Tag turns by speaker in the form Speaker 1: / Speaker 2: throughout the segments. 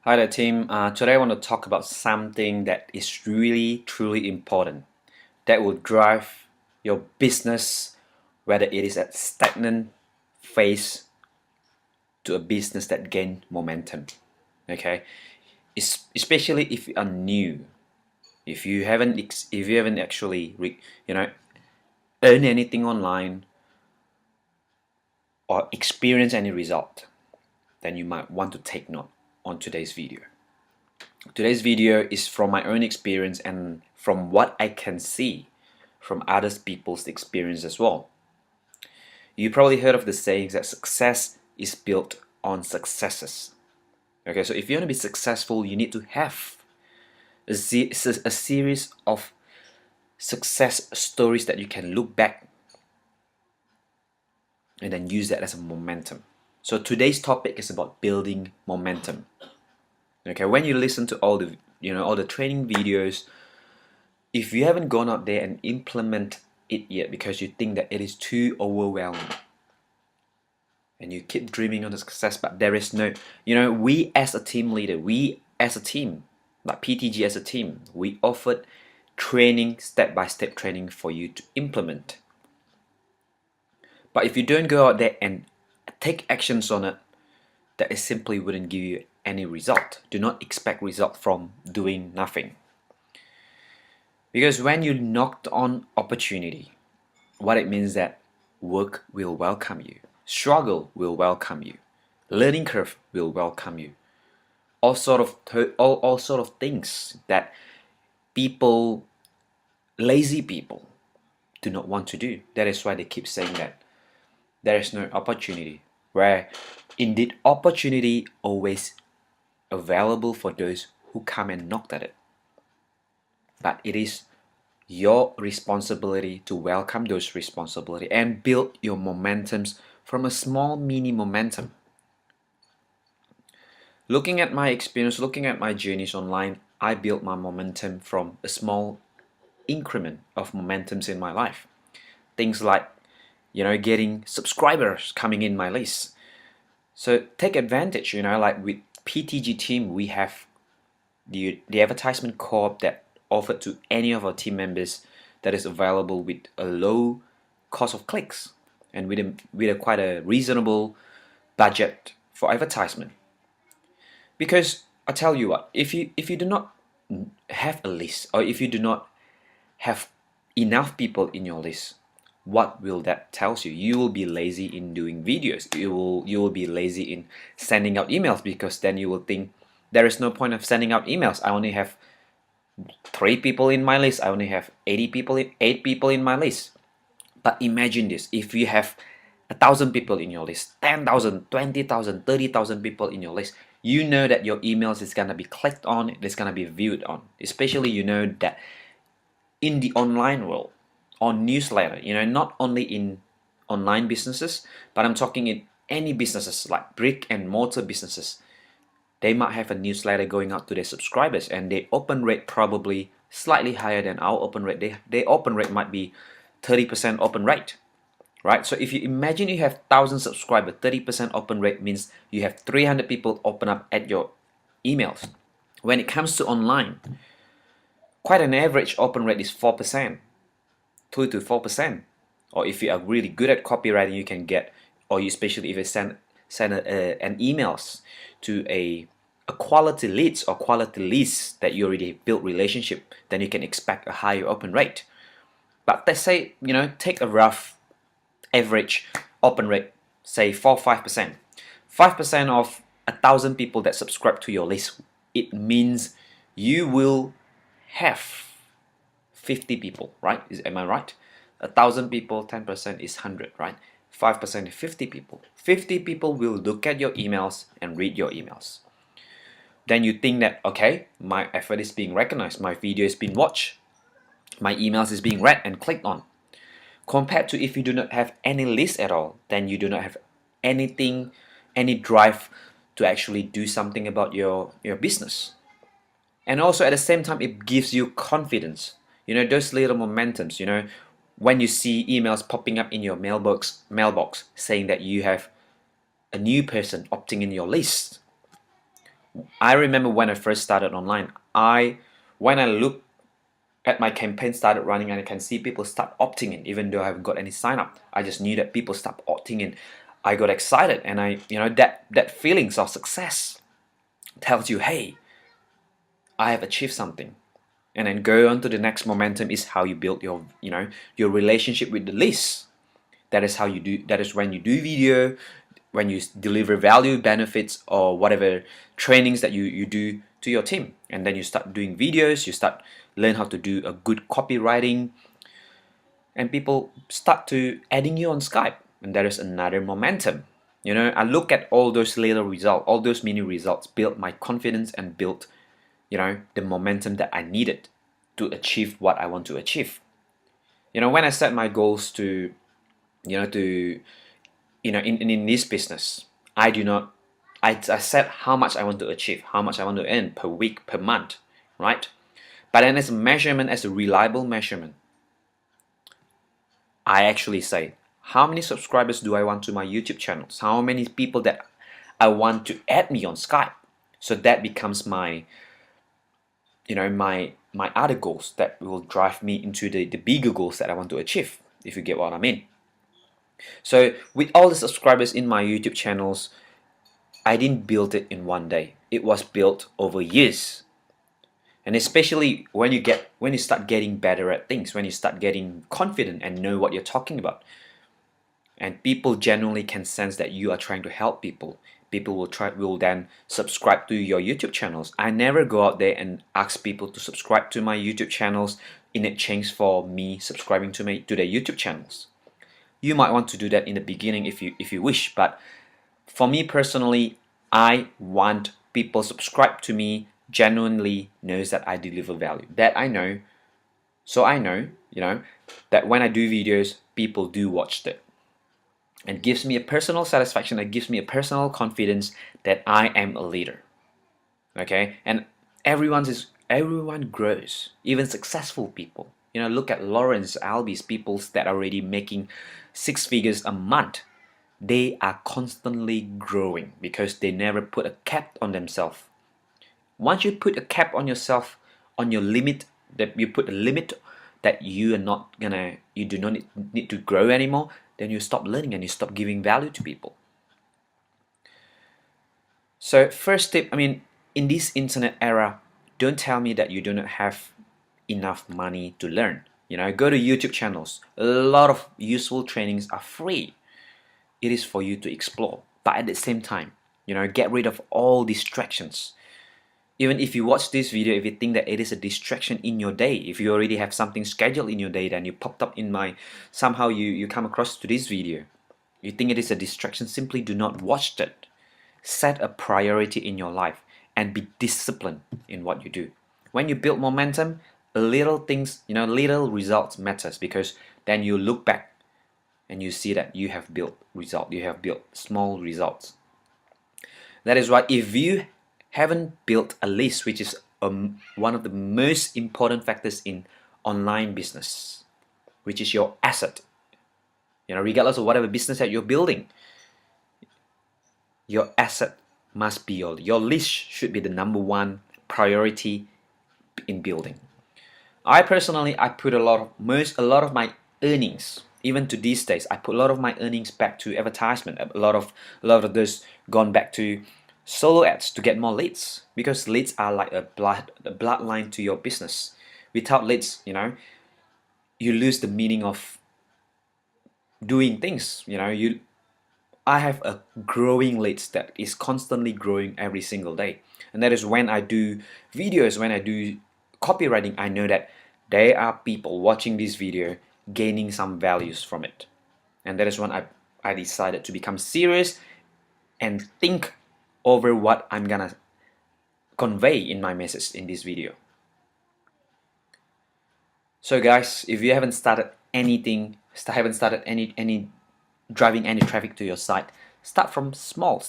Speaker 1: Hi there, team. Today I want to talk about something that is really, truly important that will drive your business, whether it is at stagnant phase to a business that gain momentum. Okay, especially if you are new, if you haven't actually earned anything online or experienced any result, then you might want to take note on today's video. Today's video is from my own experience and from what I can see from other people's experience as well. You probably heard of the saying that success is built on successes. Okay, so if you want to be successful, you need to have a series of success stories that you can look back and then use that as a momentum. So today's topic is about building momentum. Okay, when you listen to all the training videos, if you haven't gone out there and implement it yet because you think that it is too overwhelming and you keep dreaming of the success, but there is no, we as a team leader, we as a team, like PTG as a team, we offered training, step-by-step training for you to implement. But if you don't go out there and take actions on it, that it simply wouldn't give you any result. Do not expect result from doing nothing. Because when you knocked on opportunity, what it means that work will welcome you, struggle will welcome you, learning curve will welcome you, all sort of things that people, lazy people, do not want to do. That is why they keep saying that there is no opportunity, where indeed opportunity always available for those who come and knock at it. But it is your responsibility to welcome those responsibility and build your momentums from a small mini momentum. Looking at my experience, looking at my journeys online, I built my momentum from a small increment of momentums in my life. Things like, getting subscribers coming in my list. So take advantage, like with PTG team, we have the advertisement corp that offered to any of our team members that is available with a low cost of clicks and with a quite a reasonable budget for advertisement. Because I tell you what, if you do not have a list, or if you do not have enough people in your list, what will that tells you? You will be lazy in doing videos. You will be lazy in sending out emails, because then you will think there is no point of sending out emails. I only have 3 people in my list. I only have 8 people in my list. But imagine this: if you have 1,000 people in your list, 10,000, 20,000, 30,000 people in your list, you know that your emails is gonna be clicked on, it's gonna be viewed on. Especially, that in the online world, on newsletter, not only in online businesses, but I'm talking in any businesses like brick and mortar businesses. They might have a newsletter going out to their subscribers, and their open rate probably slightly higher than our open rate. Their open rate might be 30% open rate, right? So if you imagine you have 1,000 subscribers, 30% open rate means you have 300 people open up at your emails. When it comes to online, quite an average open rate is 4%, 2 to 4%. Or if you are really good at copywriting, you can get, or especially if you send an emails to a quality leads or quality leads that you already built relationship, then you can expect a higher open rate. But let's say, take a rough average open rate, say 4-5%. 5% of 1,000 people that subscribe to your list, it means you will have 50 people, right? Am I right? 1,000 people, 10% is 100, right? 5% is 50 people. 50 people will look at your emails and read your emails. Then you think that, okay, my effort is being recognized, my video is being watched, my emails is being read and clicked on. Compared to if you do not have any list at all, then you do not have anything, any drive to actually do something about your business. And also at the same time, it gives you confidence. Those little momentums, when you see emails popping up in your mailbox saying that you have a new person opting in your list, I remember when I first started online, when I look at my campaign started running and I can see people start opting in, even though I haven't got any sign up. I just knew that people start opting in. I got excited, and that feelings of success tells you, hey, I have achieved something. And then go on to the next momentum is how you build your relationship with the list. That is how you do. That is when you do video, when you deliver value, benefits, or whatever trainings that you do to your team, and then you start doing videos. You start learn how to do a good copywriting, and people start to adding you on Skype, and there is another momentum. I look at all those little results, all those mini results, build my confidence and build, the momentum that I needed to achieve what I want to achieve. When I set my goals to, to in this business, I do not I set how much I want to achieve, how much I want to earn per week, per month, right? But then as a measurement, as a reliable measurement, I actually say how many subscribers do I want to my YouTube channels, how many people that I want to add me on Skype. So that becomes my my other goals that will drive me into the bigger goals that I want to achieve, if you get what I mean. So with all the subscribers in my YouTube channels, I didn't build it in one day. It was built over years. And especially when you start getting better at things, when you start getting confident and know what you're talking about, and people genuinely can sense that you are trying to help people, people will then subscribe to your YouTube channels. I never go out there and ask people to subscribe to my YouTube channels in exchange for me subscribing to their YouTube channels. You might want to do that in the beginning if you wish, but for me personally, I want people subscribe to me genuinely knows that I deliver value. That I know. So I know, that when I do videos, people do watch it. And gives me a personal satisfaction, it gives me a personal confidence that I am a leader. Okay? And everyone grows, even successful people. Look at Lawrence Albies, people that are already making 6 figures a month. They are constantly growing because they never put a cap on themselves. Once you put a cap on yourself, on your limit, that you put a limit that you do not need to grow anymore, then you stop learning and you stop giving value to people. So first tip, in this internet era, don't tell me that you do not have enough money to learn. Go to YouTube channels. A lot of useful trainings are free. It is for you to explore, but at the same time, get rid of all distractions. Even if you watch this video, if you think that it is a distraction in your day, if you already have something scheduled in your day, then you popped up somehow you come across to this video, you think it is a distraction, simply do not watch it. Set a priority in your life and be disciplined in what you do. When you build momentum, little things, little results matters, because then you look back and you see that you have built small results. That is why if you haven't built a list, which is one of the most important factors in online business, which is your asset, regardless of whatever business that you're building, your asset must be your list should be the number one priority in building. I personally put a lot of my earnings, even to these days, I put a lot of my earnings back to advertisement. A lot of those gone back to solo ads to get more leads, because leads are like a bloodline to your business. Without leads, you lose the meaning of doing things. I have a growing leads that is constantly growing every single day, and that is when I do videos, when I do copywriting, I know that there are people watching this video gaining some values from it, and that is when I decided to become serious and think over what I'm gonna convey in my message in this video. So guys, if you haven't started anything, haven't started any driving any traffic to your site, start small.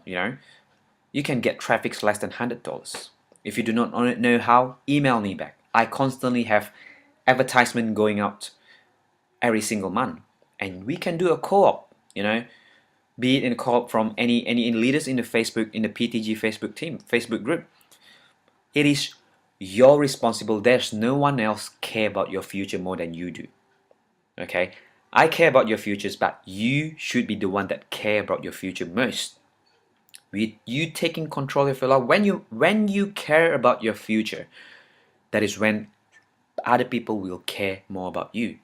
Speaker 1: You can get traffic less than $100. If you do not know how, email me back. I constantly have advertisement going out every single month, and we can do a co-op. be it in a call from any leaders in the PTG Facebook team, Facebook group. It is your responsibility. There's no one else care about your future more than you do. Okay, I care about your futures, but you should be the one that care about your future most. With you taking control of your life, when you care about your future, that is when other people will care more about you.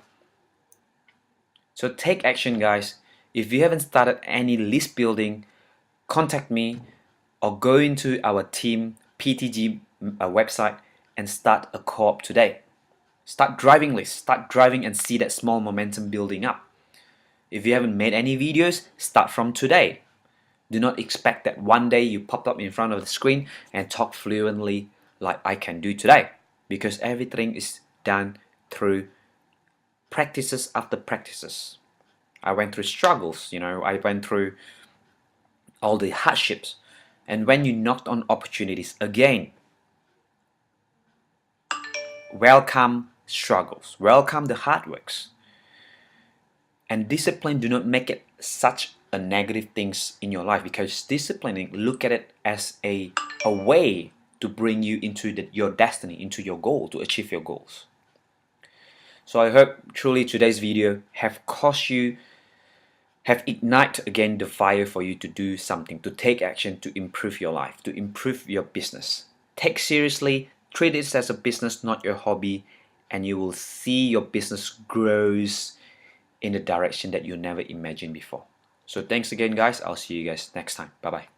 Speaker 1: So take action, guys. If you haven't started any list building, contact me or go into our team PTG website and start a co-op today. Start driving lists, start driving and see that small momentum building up. If you haven't made any videos, start from today. Do not expect that one day you popped up in front of the screen and talk fluently like I can do today, because everything is done through practices after practices. I went through struggles, I went through all the hardships. And when you knocked on opportunities again, welcome struggles, welcome the hard works. And discipline, do not make it such a negative things in your life, because disciplining, look at it as a way to bring you into your destiny, into your goal, to achieve your goals. So I hope truly today's video have ignite again the fire for you to do something, to take action, to improve your life, to improve your business. Take seriously, treat it as a business, not your hobby, and you will see your business grows in the direction that you never imagined before. So thanks again, guys. I'll see you guys next time. Bye bye.